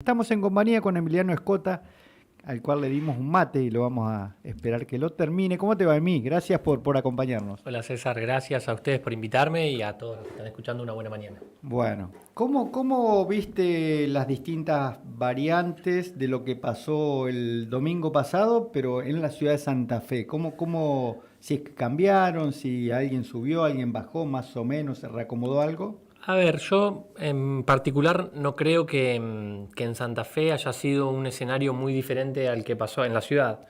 Estamos en compañía con Emiliano Escota, al cual le dimos un mate y lo vamos a esperar que lo termine. ¿Cómo te va, Emi? Gracias por acompañarnos. Hola César, gracias a ustedes por invitarme y a todos los que están escuchando una buena mañana. Bueno, ¿cómo viste las distintas variantes de lo que pasó el domingo pasado, pero en la ciudad de Santa Fe? Si es que cambiaron, si alguien subió, alguien bajó, más o menos, se reacomodó algo? A ver, yo en particular no creo que en Santa Fe haya sido un escenario muy diferente al que pasó en la ciudad,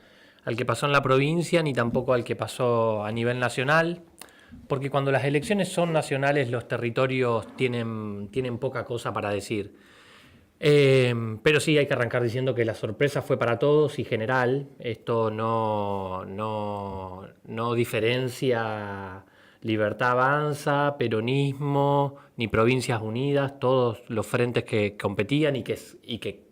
al que pasó en la provincia, ni tampoco al que pasó a nivel nacional, porque cuando las elecciones son nacionales los territorios tienen poca cosa para decir. Pero sí hay que arrancar diciendo que la sorpresa fue para todos y general. Esto no diferencia Libertad Avanza, Peronismo, ni Provincias Unidas, todos los frentes que competían y que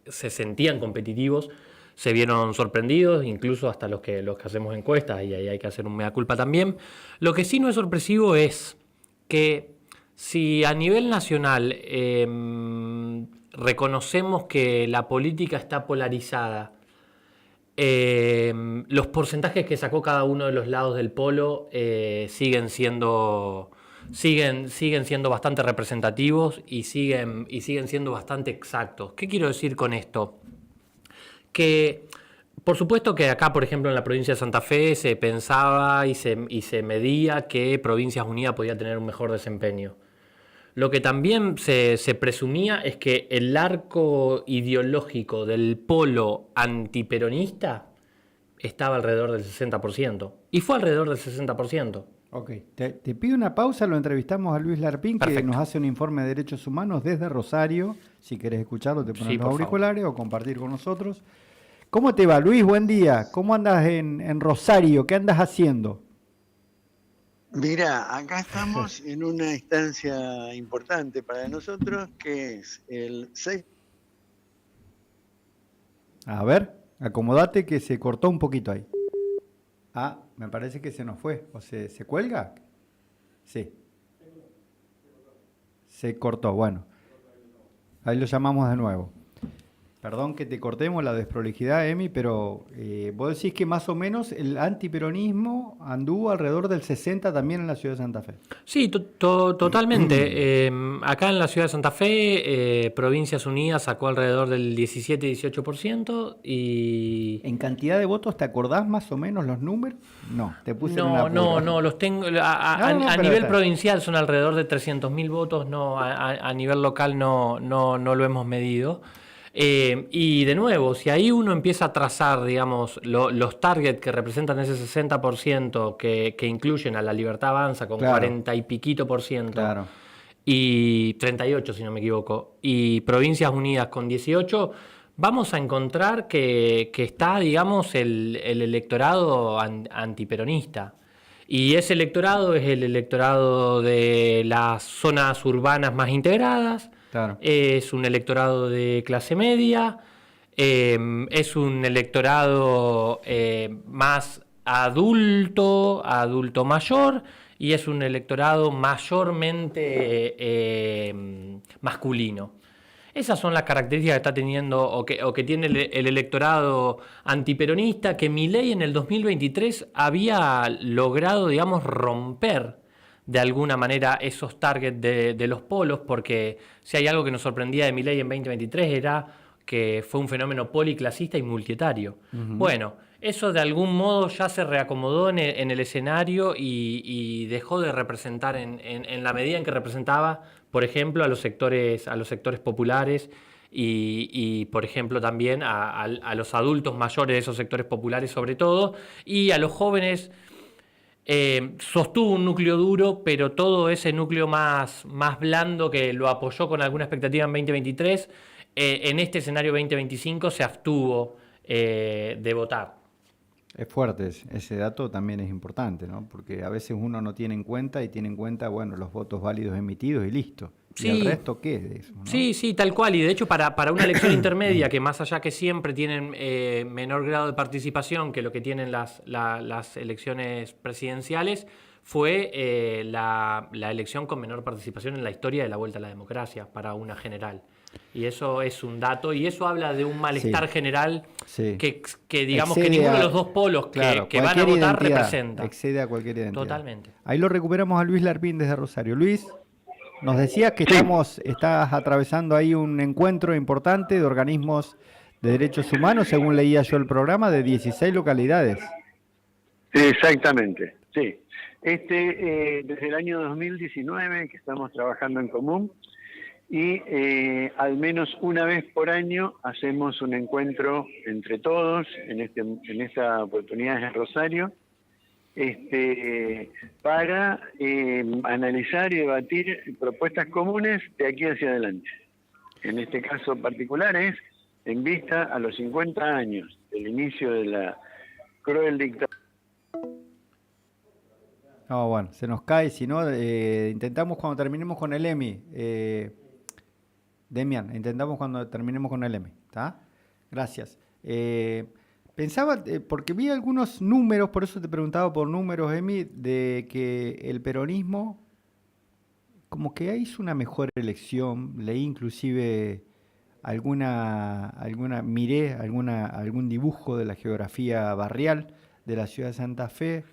se sentían competitivos se vieron sorprendidos, incluso hasta los que hacemos encuestas, y ahí hay que hacer un mea culpa también. Lo que sí no es sorpresivo es que si a nivel nacional reconocemos que la política está polarizada, los porcentajes que sacó cada uno de los lados del polo siguen siendo bastante representativos y siguen siendo bastante exactos. ¿Qué quiero decir con esto? Que por supuesto que acá, por ejemplo, en la provincia de Santa Fe se pensaba y se medía que Provincias Unidas podía tener un mejor desempeño. Lo que también se presumía es que el arco ideológico del polo antiperonista estaba alrededor del 60%. Y fue alrededor del 60%. Ok, te pido una pausa, lo entrevistamos a Luis Larpín, que nos Perfecto. hace un informe de derechos humanos desde Rosario. Si querés escucharlo, te pones Sí, los por favor. auriculares o compartir con nosotros. ¿Cómo te va, Luis? Buen día. ¿Cómo andas en Rosario? ¿Qué andas haciendo? Mira, acá estamos en una instancia importante para nosotros, que es el 6. A ver, acomodate que se cortó un poquito ahí. Ah, me parece que se nos fue. ¿O se cuelga? Sí, se cortó. Bueno, ahí lo llamamos de nuevo. Perdón que te cortemos la desprolijidad, Emi, pero vos decís que más o menos el antiperonismo anduvo alrededor del 60 también en la ciudad de Santa Fe. Sí, totalmente. Acá en la ciudad de Santa Fe, Provincias Unidas sacó alrededor del 17-18% y... ¿En cantidad de votos te acordás más o menos los números? No, te puse en un No, apuro. no, los tengo. A, a- No, no, a pero nivel está. provincial son alrededor de 300.000 votos, no, a nivel local no lo hemos medido. Y de nuevo, si ahí uno empieza a trazar, digamos, los targets que representan ese 60% que incluyen a la Libertad Avanza con Claro, 40 y piquito por ciento claro. y 38 si no me equivoco, y Provincias Unidas con 18, vamos a encontrar que está, digamos, el electorado antiperonista. Y ese electorado es el electorado de las zonas urbanas más integradas, Claro. es un electorado de clase media, es un electorado más adulto mayor, y es un electorado mayormente masculino. Esas son las características que está teniendo o que tiene el electorado antiperonista, que Milei en el 2023 había logrado, digamos, romper de alguna manera esos targets de los polos, porque si hay algo que nos sorprendía de Milei en 2023 era que fue un fenómeno policlasista y multietario. Ujú. Bueno, eso de algún modo ya se reacomodó en el escenario y dejó de representar en la medida en que representaba, por ejemplo, a los sectores populares por ejemplo, también a los adultos mayores de esos sectores populares sobre todo, y a los jóvenes. Sostuvo un núcleo duro, pero todo ese núcleo más blando que lo apoyó con alguna expectativa en 2023, en este escenario 2025 se abstuvo de votar. Es fuerte, ese dato también es importante, ¿no? Porque a veces uno no tiene en cuenta y tiene en cuenta, bueno, los votos válidos emitidos y listo. ¿Y el Sí, resto qué es de eso, no? sí, sí, tal cual. Y de hecho, para una elección intermedia, que más allá que siempre tienen menor grado de participación que lo que tienen las elecciones presidenciales, fue la elección con menor participación en la historia de la vuelta a la democracia, para una general. Y eso es un dato, y eso habla de un malestar Sí, general sí. que digamos que Excede ninguno a, de los dos polos claro, que van a cualquier votar identidad, representa. excede a cualquier identidad. Totalmente. Ahí lo recuperamos a Luis Larpín desde Rosario. Luis, nos decías que estás atravesando ahí un encuentro importante de organismos de derechos humanos, según leía yo el programa, de 16 localidades. Exactamente, sí. Desde el año 2019 que estamos trabajando en común y al menos una vez por año hacemos un encuentro entre todos, en esta oportunidad en Rosario, para analizar y debatir propuestas comunes de aquí hacia adelante. En este caso particular es en vista a los 50 años del inicio de la cruel dictadura. No, bueno, se nos cae, si no, intentamos cuando terminemos con el EMI. Demian, intentamos cuando terminemos con el EMI, ¿está? Gracias. Pensaba, porque vi algunos números, por eso te preguntaba por números, Emi, de que el peronismo como que hizo una mejor elección. Leí inclusive miré algún dibujo de la geografía barrial de la ciudad de Santa Fe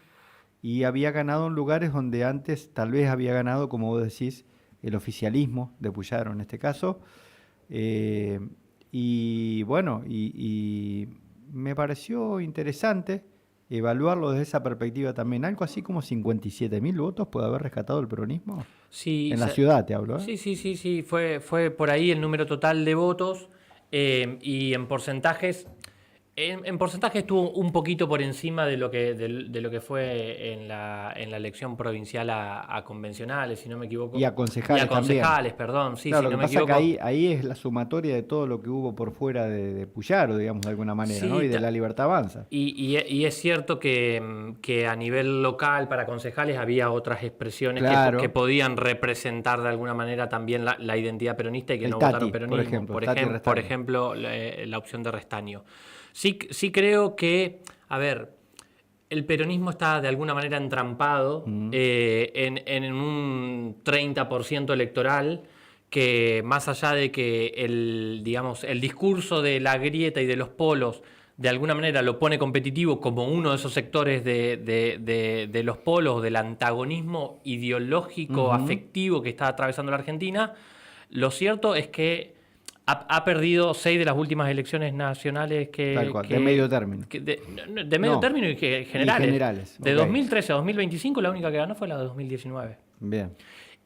y había ganado en lugares donde antes tal vez había ganado, como vos decís, el oficialismo de Puyaro en este caso. Eh, y bueno, y me pareció interesante evaluarlo desde esa perspectiva también. Algo así como 57.000 votos puede haber rescatado el peronismo. Sí, En la ciudad te hablo, ¿eh? sí, fue por ahí el número total de votos, y en porcentajes, en porcentaje estuvo un poquito por encima de lo que fue en la elección provincial a convencionales, si no me equivoco. Y a Y concejales a también. concejales, perdón, sí, Claro, si lo no que me pasa es que equivoco. ahí es la sumatoria de todo lo que hubo por fuera de Puyaro, digamos, de alguna manera, ¿no? Sí, Y de la Libertad Avanza. y es cierto que a nivel local para concejales había otras expresiones que Claro. podían representar de alguna manera también la identidad peronista y que El no votaron Tati, por peronismo. ejemplo, Tati Por Restaño. ejemplo, la opción de Restaño. Sí creo que, a ver, el peronismo está de alguna manera entrampado Mm. en un 30% electoral que, más allá de que digamos, el discurso de la grieta y de los polos de alguna manera lo pone competitivo como uno de esos sectores de los polos, del antagonismo ideológico, Ujú. afectivo que está atravesando la Argentina, lo cierto es que ha perdido 6 de las últimas elecciones nacionales Tal cual, de medio término. de medio No, término y y generales. generales, De ok. 2013 a 2025 la única que ganó fue la de 2019. Bien.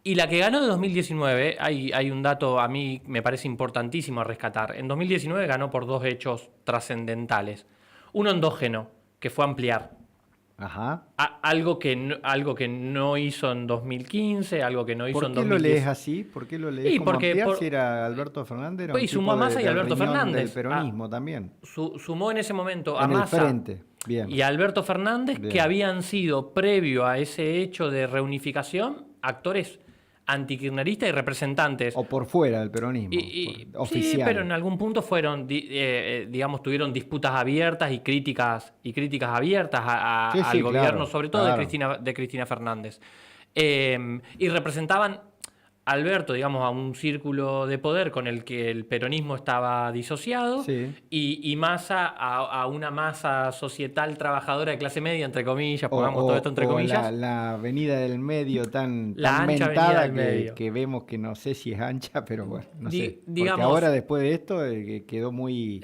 Y la que ganó de 2019, hay un dato a mí me parece importantísimo a rescatar. En 2019 ganó por dos hechos trascendentales. Uno endógeno, que fue ampliar. Ajá. Algo que no hizo en 2015, algo que no hizo ¿Por en qué lo lees 2010. así? ¿Por qué lo lees Y como porque ampliar si era Alberto Fernández? Era un y sumó tipo a Massa y del Alberto riñón del Fernández. peronismo también. Sumó en ese momento a En el Massa frente. Bien. y a Alberto Fernández, que Bien. habían sido, previo a ese hecho de reunificación, actores antikirchneristas y representantes. O por fuera del peronismo. Sí, pero en Oficiales. algún punto fueron, digamos, tuvieron disputas abiertas y críticas abiertas Sí, al sí, gobierno, claro. sobre todo Claro. de Cristina Fernández. Y representaban Alberto, digamos, a un círculo de poder con el que el peronismo estaba disociado, Sí. y Massa a una masa societal trabajadora de clase media, entre comillas, O, pongamos todo esto entre o comillas. la avenida del medio tan La ancha avenida mentada del medio. que vemos que no sé si es ancha, pero bueno, no sé. Porque Digamos, ahora después de esto quedó muy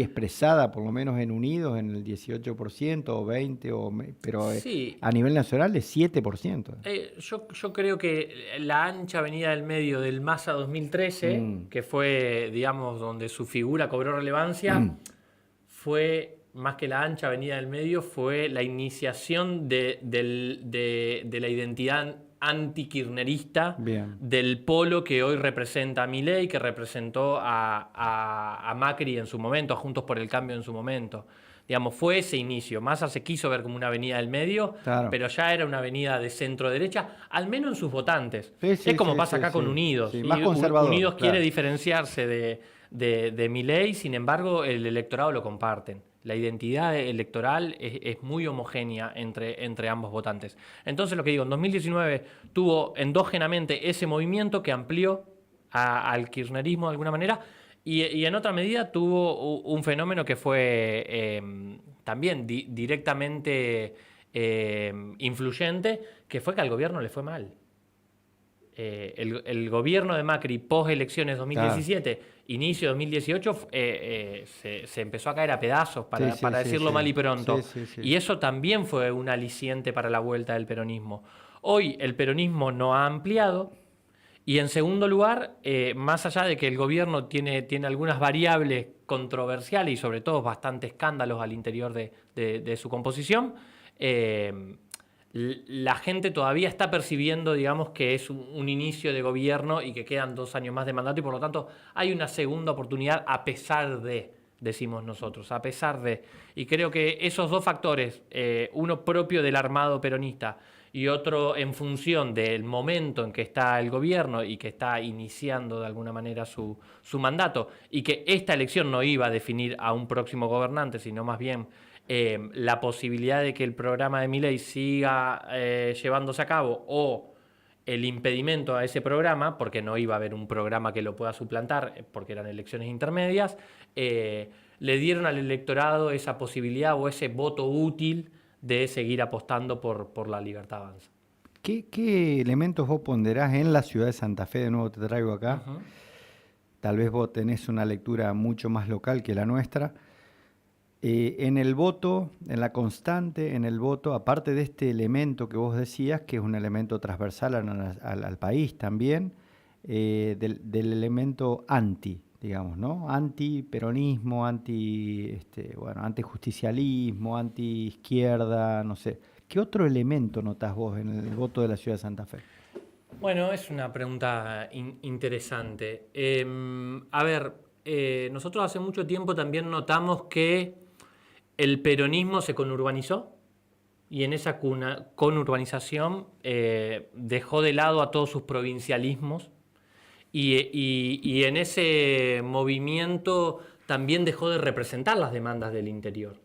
expresada, por lo menos en Unidos, en el 18% o 20%, pero sí, a nivel nacional es 7%. yo creo que la ancha avenida del medio del Massa 2013, Mm. que fue, digamos, donde su figura cobró relevancia, fue, más que la ancha avenida del medio, fue la iniciación de la identidad antikirchnerista Bien. del polo que hoy representa a Milei, que representó a Macri en su momento, a Juntos por el Cambio en su momento. Digamos, fue ese inicio. Massa se quiso ver como una avenida del medio, Claro. pero ya era una avenida de centro-derecha, al menos en sus votantes. Sí, sí, Es como sí, pasa sí, acá con sí. Unidos. Sí, Y más conservador, Unidos quiere claro. diferenciarse de Milei, sin embargo, el electorado lo comparten. La identidad electoral es muy homogénea entre ambos votantes. Entonces, lo que digo, en 2019 tuvo endógenamente ese movimiento que amplió al kirchnerismo de alguna manera, y en otra medida tuvo un fenómeno que fue también directamente influyente, que fue que al gobierno le fue mal. El gobierno de Macri post elecciones 2017, claro, inicio 2018, se empezó a caer a pedazos, para decirlo mal y pronto. Y eso también fue un aliciente para la vuelta del peronismo. Hoy el peronismo no ha ampliado. Y en segundo lugar, más allá de que el gobierno tiene algunas variables controversiales y sobre todo bastante escándalos al interior de su composición, la gente todavía está percibiendo, digamos, que es un inicio de gobierno y que quedan 2 años más de mandato y por lo tanto hay una segunda oportunidad a pesar de, decimos nosotros, a pesar de. Y creo que esos dos factores, uno propio del armado peronista y otro en función del momento en que está el gobierno y que está iniciando de alguna manera su mandato, y que esta elección no iba a definir a un próximo gobernante, sino más bien la posibilidad de que el programa de Milei siga llevándose a cabo o el impedimento a ese programa, porque no iba a haber un programa que lo pueda suplantar, porque eran elecciones intermedias, le dieron al electorado esa posibilidad o ese voto útil de seguir apostando por la Libertad Avanza. ¿Qué elementos vos ponderás en la ciudad de Santa Fe? De nuevo te traigo acá. Uh-huh. Tal vez vos tenés una lectura mucho más local que la nuestra. En el voto, en la constante, en el voto, aparte de este elemento que vos decías, que es un elemento transversal al país también, del elemento anti, digamos, ¿no? Anti-peronismo, antijusticialismo, anti-izquierda, no sé. ¿Qué otro elemento notás vos en el voto de la ciudad de Santa Fe? Bueno, es una pregunta interesante. Nosotros hace mucho tiempo también notamos que el peronismo se conurbanizó y en esa conurbanización dejó de lado a todos sus provincialismos y en ese movimiento también dejó de representar las demandas del interior.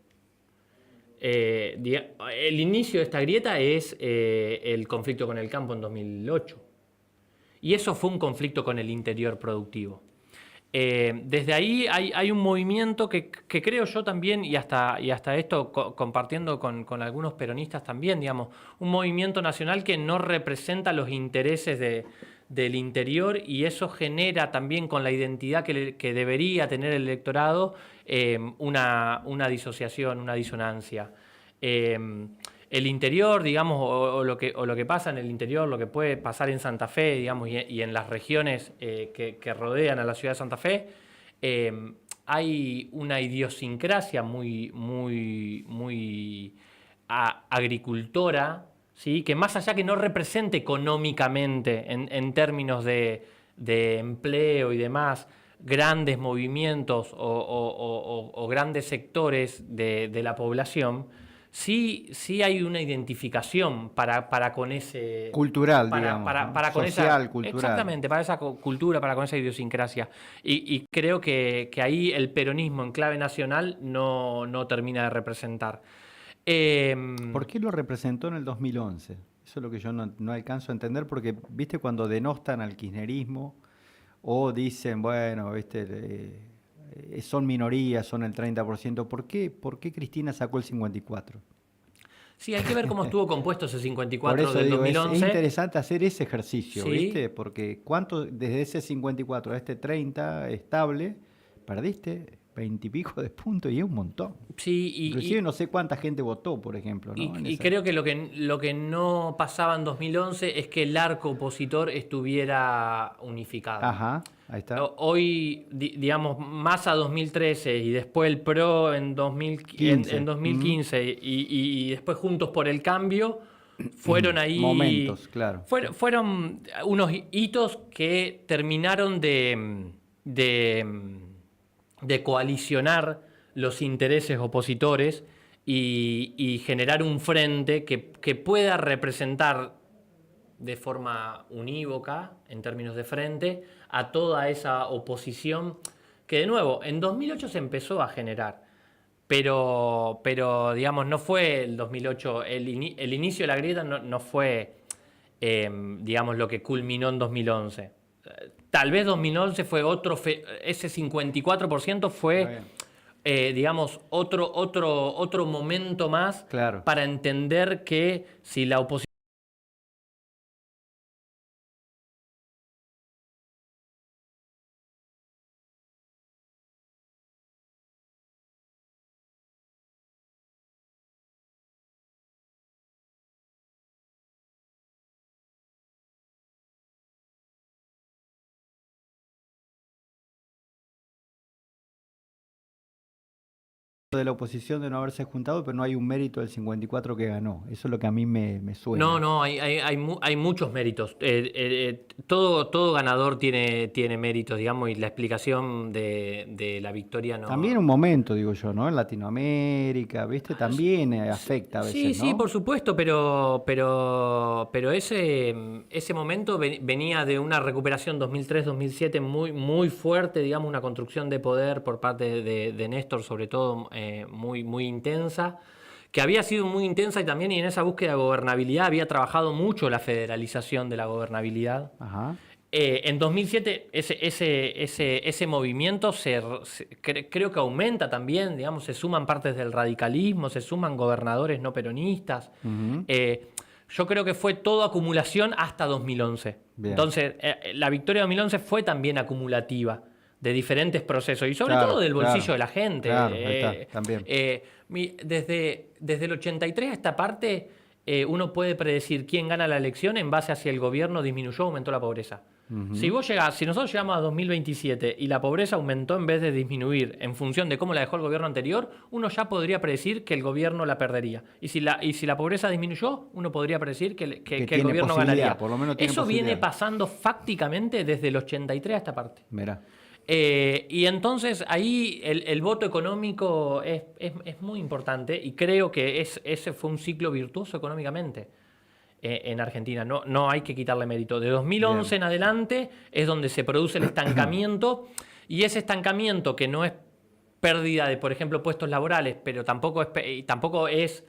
El inicio de esta grieta es el conflicto con el campo en 2008 y eso fue un conflicto con el interior productivo. Desde ahí hay un movimiento que creo yo también, y hasta esto compartiendo con algunos peronistas también, digamos, un movimiento nacional que no representa los intereses del interior, y eso genera también con la identidad que debería tener el electorado una disociación, una disonancia. El interior, digamos, o lo que pasa en el interior, lo que puede pasar en Santa Fe, digamos, y en las regiones que rodean a la ciudad de Santa Fe, hay una idiosincrasia muy agricultora, ¿sí? Que más allá que no represente económicamente en términos de empleo y demás, grandes movimientos o grandes sectores de la población, sí hay una identificación para con ese... Cultural, digamos. Para con social, esa, cultural. Exactamente, para esa cultura, para con esa idiosincrasia. Y creo que ahí el peronismo en clave nacional no termina de representar. ¿Por qué lo representó en el 2011? Eso es lo que yo no alcanzo a entender, porque, viste, cuando denostan al kirchnerismo o dicen, bueno, viste... son minorías, son el 30%. ¿Por qué Cristina sacó el 54%? Sí, hay que ver cómo estuvo compuesto ese 54% del digo, 2011. Es interesante hacer ese ejercicio, ¿sí? ¿Viste? Porque ¿cuánto desde ese 54 a este 30 estable perdiste? 20 y pico de puntos, y es un montón. Sí, inclusive no sé cuánta gente votó, por ejemplo, ¿no? Y creo que lo que no pasaba en 2011 es que el arco opositor estuviera unificado. Ajá, ahí está. Hoy, digamos, Massa 2013 y después el PRO en 2015 y después Juntos por el Cambio, fueron ahí... Momentos, claro. Fueron unos hitos que terminaron de coalicionar los intereses opositores y generar un frente que pueda representar de forma unívoca, en términos de frente, a toda esa oposición que, de nuevo, en 2008 se empezó a generar, pero digamos, no fue el 2008, el inicio de la grieta no fue, digamos, lo que culminó en 2011. Tal vez 2011 fue ese 54% fue, digamos, otro momento más Claro. para entender que si la oposición De la oposición de no haberse juntado, pero no hay un mérito del 54 que ganó. Eso es lo que a mí me suena. No, hay muchos méritos. Todo ganador tiene méritos, digamos, y la explicación de la victoria no. También un momento, digo yo, ¿no? En Latinoamérica, ¿viste? También afecta a veces, Sí, ¿no? por supuesto, pero ese momento venía de una recuperación 2003-2007 muy fuerte, digamos, una construcción de poder por parte de Néstor, sobre todo, muy intensa, que había sido muy intensa y en esa búsqueda de gobernabilidad había trabajado mucho la federalización de la gobernabilidad. Ajá. En 2007 ese movimiento creo que aumenta también, digamos, se suman partes del radicalismo, se suman gobernadores no peronistas. Ujú. Yo creo que fue todo acumulación hasta 2011. Bien. Entonces, la victoria de 2011 fue también acumulativa de diferentes procesos y sobre Claro, todo del bolsillo claro, de la gente. claro, ahí está, también. Desde el 83 a esta parte, uno puede predecir quién gana la elección en base a si el gobierno disminuyó o aumentó la pobreza. Ujú. Si nosotros llegamos a 2027 y la pobreza aumentó en vez de disminuir en función de cómo la dejó el gobierno anterior, uno ya podría predecir que el gobierno la perdería. Y si la pobreza disminuyó, uno podría predecir que el tiene gobierno posibilidad, ganaría. por lo menos tiene Eso viene posibilidad. pasando fácticamente desde el 83 a esta parte. Mirá. Y entonces ahí el voto económico es muy importante y creo que ese fue un ciclo virtuoso económicamente en Argentina. No hay que quitarle mérito. De 2011 Bien. en adelante es donde se produce el estancamiento y ese estancamiento que no es pérdida de, por ejemplo, puestos laborales, pero tampoco es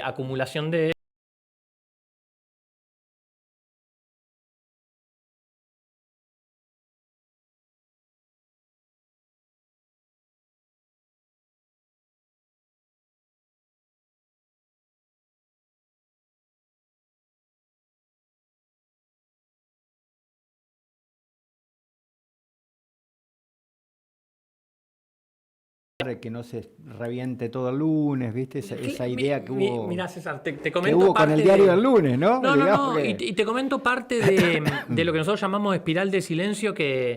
acumulación de Que no se reviente todo el lunes, ¿viste? Esa idea que hubo, Mirá, César, te que comento hubo con parte el diario de... del lunes, ¿no? No, Digamos no, que- y te comento parte de lo que nosotros llamamos espiral de silencio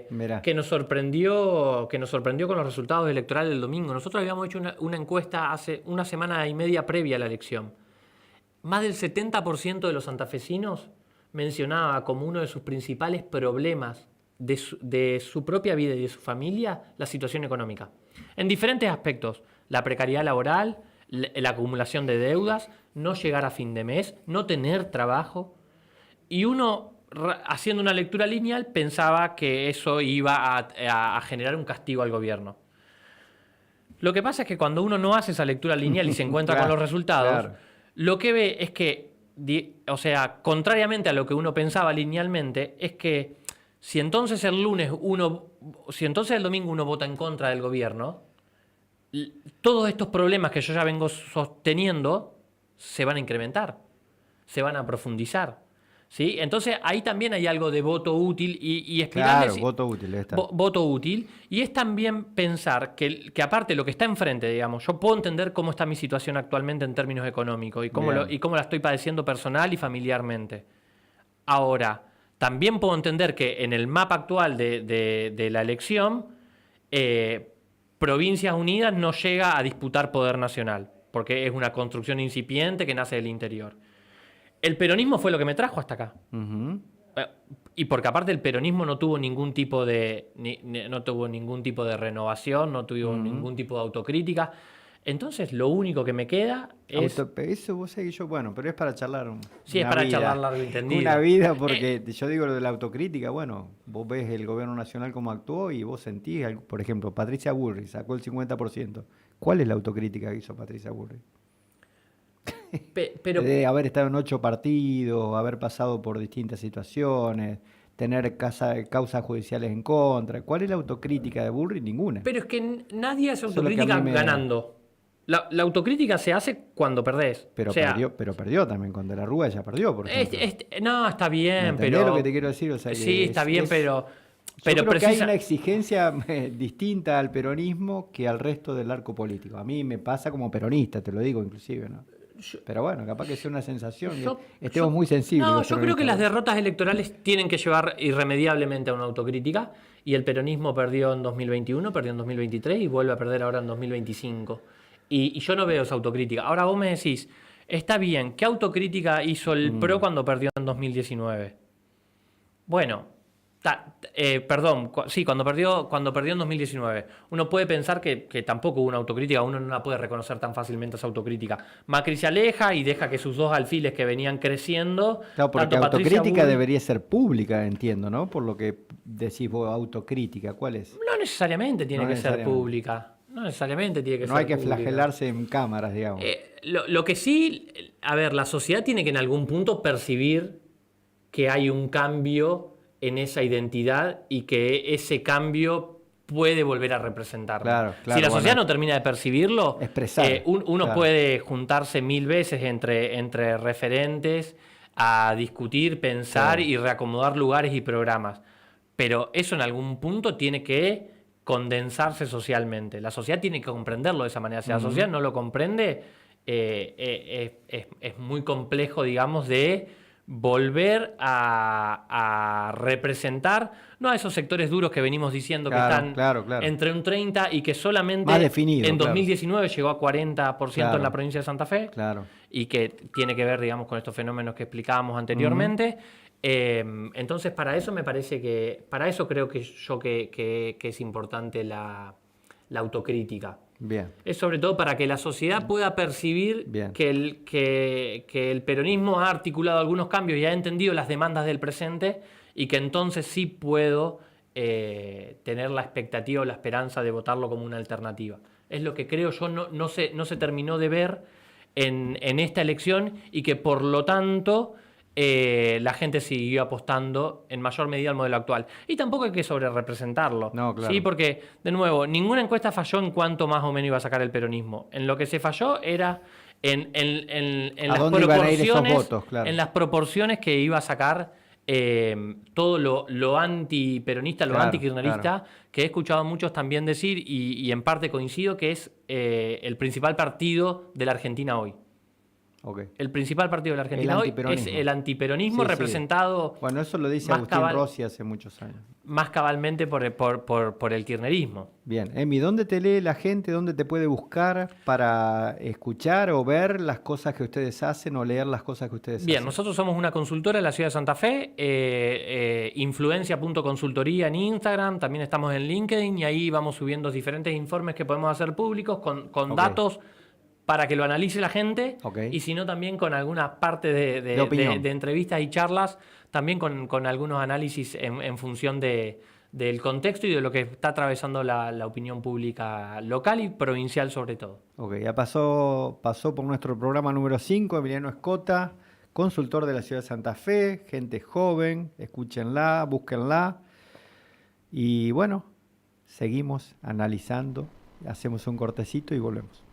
Mirá. que nos sorprendió con los resultados electorales del domingo. Nosotros habíamos hecho una encuesta hace una semana y media previa a la elección. Más del 70% de los santafesinos mencionaba como uno de sus principales problemas de su propia vida y de su familia la situación económica. En diferentes aspectos, la precariedad laboral, la acumulación de deudas, no llegar a fin de mes, no tener trabajo. Y uno, haciendo una lectura lineal, pensaba que eso iba a generar un castigo al gobierno. Lo que pasa es que cuando uno no hace esa lectura lineal y se encuentra con Claro, los resultados, claro. lo que ve es que, contrariamente a lo que uno pensaba linealmente, es que si entonces el domingo uno vota en contra del gobierno, todos estos problemas que yo ya vengo sosteniendo se van a incrementar, se van a profundizar. ¿Sí? Entonces ahí también hay algo de voto útil y espirales. Claro, voto útil, está. Voto útil. Y es también pensar que aparte lo que está enfrente, digamos, yo puedo entender cómo está mi situación actualmente en términos económicos y cómo la estoy padeciendo personal y familiarmente. Ahora, también puedo entender que en el mapa actual de la elección, Provincias Unidas no llega a disputar poder nacional, porque es una construcción incipiente que nace del interior. El peronismo fue lo que me trajo hasta acá. Ujú. Y porque aparte el peronismo no tuvo ningún tipo de renovación, no tuvo ningún tipo de autocrítica. Entonces lo único que me queda es... Eso vos sabés que yo, bueno, pero es para charlar Sí, es una para vida. charlar largo y tendido. Una vida, porque yo digo lo de la autocrítica, bueno, vos ves el gobierno nacional cómo actuó y vos sentís, por ejemplo, Patricia Bullrich sacó el 50%. ¿Cuál es la autocrítica que hizo Patricia Bullrich? Pero De haber estado en 8 partidos, haber pasado por distintas situaciones, tener causas judiciales en contra. ¿Cuál es la autocrítica de Bullrich? Ninguna. Pero es que nadie hace Eso es lo que a autocrítica mí me- ganando. La autocrítica se hace cuando perdés. Pero, O sea, perdió también, con De la Rúa ya perdió, por ejemplo. no, está ¿Me bien, entendés pero... lo que te quiero decir? O sea, Sí, está bien, pero yo creo que hay precisa... una exigencia distinta al peronismo que al resto del arco político. A mí me pasa como peronista, te lo digo inclusive, ¿no? Pero bueno, capaz que sea una sensación, estemos muy sensibles. No, los yo creo que las peronistas. derrotas electorales tienen que llevar irremediablemente a una autocrítica, y el peronismo perdió en 2021, perdió en 2023 y vuelve a perder ahora en 2025. Y yo no veo esa autocrítica. Ahora vos me decís, está bien, ¿qué autocrítica hizo el PRO cuando perdió en 2019? Bueno, sí, cuando perdió en 2019. Uno puede pensar que tampoco hubo una autocrítica, uno no la puede reconocer tan fácilmente esa autocrítica. Macri se aleja y deja que sus dos alfiles que venían creciendo... Claro, porque tanto Patricia autocrítica Bull- debería ser pública, entiendo, ¿no? Por lo que decís vos, autocrítica, ¿cuál es? No necesariamente tiene No que ser necesariamente. pública. No necesariamente tiene que No ser hay que pública. flagelarse en cámaras, digamos. Lo que sí, a ver, la sociedad tiene que en algún punto percibir que hay un cambio en esa identidad y que ese cambio puede volver a representarlo. Claro, Si la sociedad bueno. no termina de percibirlo, Expresar, uno claro. puede juntarse 1000 veces entre referentes a discutir, pensar Claro. y reacomodar lugares y programas. Pero eso en algún punto tiene que condensarse socialmente. La sociedad tiene que comprenderlo de esa manera. Si la sociedad no lo comprende, es muy complejo, digamos, de volver a representar, no a esos sectores duros que venimos diciendo Claro, que están claro. entre un 30 y que solamente Más definido, en claro. 2019 llegó a 40% Claro. en la provincia de Santa Fe, Claro. y que tiene que ver, digamos, con estos fenómenos que explicábamos anteriormente. Entonces, para eso me parece que, para eso creo que es importante la autocrítica. Bien. Es sobre todo para que la sociedad pueda percibir Bien. que el peronismo ha articulado algunos cambios y ha entendido las demandas del presente, y que entonces sí puedo tener la expectativa o la esperanza de votarlo como una alternativa. Es lo que creo yo no se terminó de ver en esta elección, y que por lo tanto la gente siguió apostando en mayor medida al modelo actual. Y tampoco hay que sobrerepresentarlo. No, claro. ¿Sí? Porque, de nuevo, ninguna encuesta falló en cuánto más o menos iba a sacar el peronismo. En lo que se falló era en ¿A las dónde iban a ir esos proporciones, votos? Claro. en las proporciones que iba a sacar todo lo antiperonista, lo Claro, antikirchnerista, claro. que he escuchado a muchos también decir, y en parte coincido, que es el principal partido de la Argentina hoy. Ok. El principal partido de la Argentina hoy es antiperonismo. el antiperonismo, Sí, sí. representado Bueno, eso lo dice más Agustín cabal- Rossi hace muchos años. más cabalmente por el kirchnerismo. Bien, Emi, ¿dónde te lee la gente? ¿Dónde te puede buscar para escuchar o ver las cosas que ustedes hacen o leer las cosas que ustedes Bien, hacen? nosotros somos una consultora en la ciudad de Santa Fe, influencia.consultoría en Instagram, también estamos en LinkedIn, y ahí vamos subiendo diferentes informes que podemos hacer públicos con Ok. datos para que lo analice la gente, Ok. y si no, también con alguna parte De opinión. de entrevistas y charlas, también con algunos análisis en función del contexto y de lo que está atravesando la opinión pública local y provincial sobre todo. Ok, ya pasó por nuestro programa número 5, Emiliano Escota, consultor de la ciudad de Santa Fe, gente joven, escúchenla, búsquenla. Y bueno, seguimos analizando, hacemos un cortecito y volvemos.